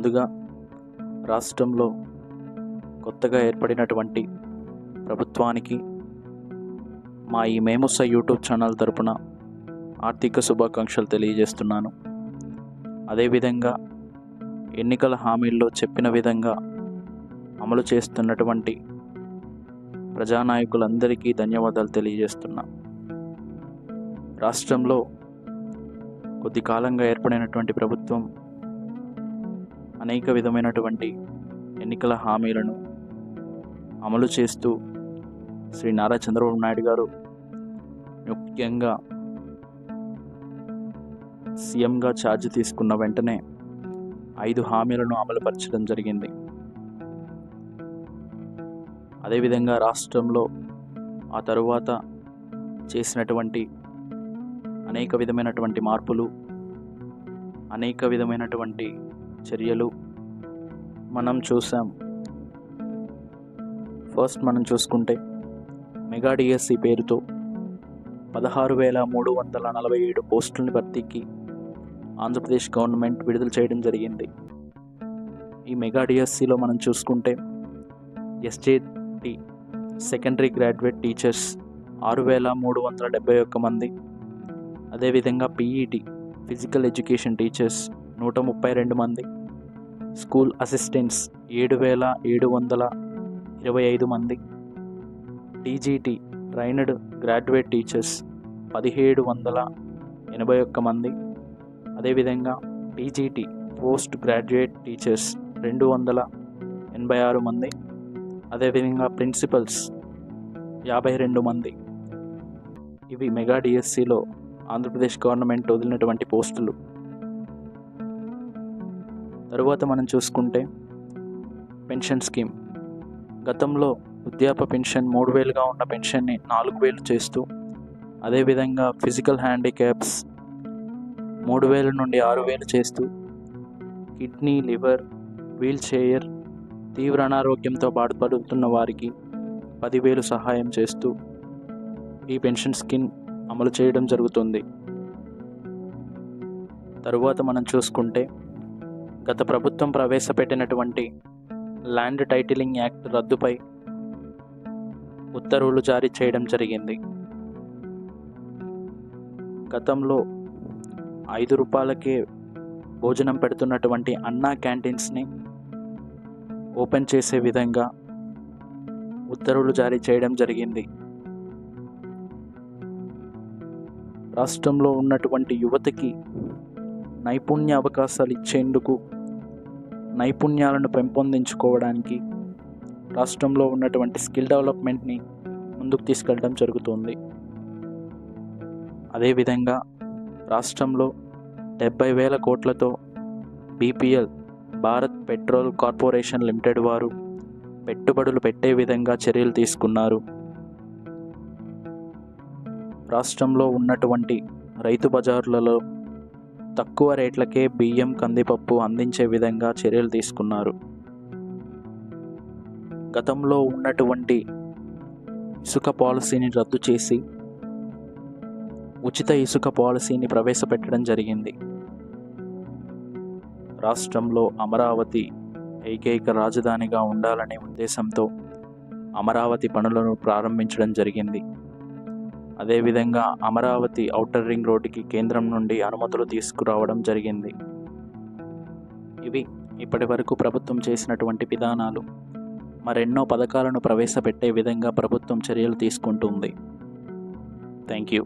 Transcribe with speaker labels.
Speaker 1: ముందుగా రాష్ట్రంలో కొత్తగా ఏర్పడినటువంటి ప్రభుత్వానికి మా ఈ మేముస యూట్యూబ్ ఛానల్ తరపున ఆర్థిక శుభాకాంక్షలు తెలియజేస్తున్నాను. అదేవిధంగా ఎన్నికల హామీల్లో చెప్పిన విధంగా అమలు చేస్తున్నటువంటి ప్రజానాయకులందరికీ ధన్యవాదాలు తెలియజేస్తున్నా. రాష్ట్రంలో కొద్ది కాలంగా ఏర్పడినటువంటి ప్రభుత్వం అనేక విధమైనటువంటి ఎన్నికల హామీలను అమలు చేస్తూ శ్రీ నారా చంద్రబాబు నాయుడు గారు ముఖ్యంగా సీఎంగా ఛార్జ్ తీసుకున్న వెంటనే 5 హామీలను అమలుపరచడం జరిగింది. అదేవిధంగా రాష్ట్రంలో ఆ తరువాత చేసినటువంటి అనేక విధమైనటువంటి మార్పులు, అనేక విధమైనటువంటి చర్యలు మనం చూసాం. ఫస్ట్ మనం చూసుకుంటే మెగా డిఎస్సి పేరుతో 16,347 పోస్టులని భర్తీకి ఆంధ్రప్రదేశ్ గవర్నమెంట్ విడుదల చేయడం జరిగింది. ఈ మెగా డిఎస్సిలో మనం చూసుకుంటే ఎస్జేటి సెకండరీ గ్రాడ్యుయేట్ టీచర్స్ 6,371 మంది, అదేవిధంగా పీఈటీ ఫిజికల్ ఎడ్యుకేషన్ టీచర్స్ 132 మంది, స్కూల్ అసిస్టెంట్స్ 7,725 మంది, టీజీటీ ట్రైన్డ్ గ్రాడ్యుయేట్ టీచర్స్ 1,781 మంది, అదేవిధంగా టీజీటీ పోస్ట్ గ్రాడ్యుయేట్ టీచర్స్ 286 మంది, అదేవిధంగా ప్రిన్సిపల్స్ 52 మంది. ఇవి మెగా డిఎస్సిలో ఆంధ్రప్రదేశ్ గవర్నమెంట్ వదిలినటువంటి పోస్టులు. తరువాత మనం చూసుకుంటే పెన్షన్ స్కీమ్. గతంలో వృద్ధాప్య పెన్షన్ 3,000గా ఉన్న పెన్షన్ని 4,000 చేస్తూ, అదేవిధంగా ఫిజికల్ హ్యాండిక్యాప్స్ 3,000 నుండి 6,000 చేస్తూ, కిడ్నీ, లివర్, వీల్ చైర్, తీవ్ర అనారోగ్యంతో బాధపడుతున్న వారికి 10,000 సహాయం చేస్తూ ఈ పెన్షన్ స్కీమ్ అమలు చేయడం జరుగుతుంది. తరువాత మనం చూసుకుంటే గత ప్రభుత్వం ప్రవేశపెట్టినటువంటి ల్యాండ్ టైటిలింగ్ యాక్ట్ రద్దుపై ఉత్తర్వులు జారీ చేయడం జరిగింది. గతంలో 5 రూపాయలకే భోజనం పెడుతున్నటువంటి అన్నా క్యాంటీన్స్ని ఓపెన్ చేసే విధంగా ఉత్తర్వులు జారీ చేయడం జరిగింది. రాష్ట్రంలో ఉన్నటువంటి యువతకి నైపుణ్య అవకాశాలు ఇచ్చేందుకు, నైపుణ్యాలను పెంపొందించుకోవడానికి రాష్ట్రంలో ఉన్నటువంటి స్కిల్ డెవలప్మెంట్ని ముందుకు తీసుకెళ్ళడం జరుగుతుంది. అదేవిధంగా రాష్ట్రంలో 70,000 కోట్లతో BPL Bharat petrol corporation limited వారు పెట్టుబడులు పెట్టే విధంగా చర్యలు తీసుకున్నారు. రాష్ట్రంలో ఉన్నటువంటి రైతు బజార్లలో తక్కువ రేట్లకే బియ్యం, కందిపప్పు అందించే విధంగా చర్యలు తీసుకున్నారు. గతంలో ఉన్నటువంటి ఇసుక పాలసీని రద్దు చేసి ఉచిత ఇసుక పాలసీని ప్రవేశపెట్టడం జరిగింది. రాష్ట్రంలో అమరావతి ఏకైక రాజధానిగా ఉండాలనే ఉద్దేశంతో అమరావతి పనులను ప్రారంభించడం జరిగింది. అదేవిధంగా అమరావతి ఔటర్ రింగ్ రోడ్డుకి కేంద్రం నుండి అనుమతులు తీసుకురావడం జరిగింది. ఇవి ఇప్పటి వరకు ప్రభుత్వం చేసినటువంటి విధానాలు. మరెన్నో పథకాలను ప్రవేశపెట్టే విధంగా ప్రభుత్వం చర్యలు తీసుకుంటుంది. Thank you.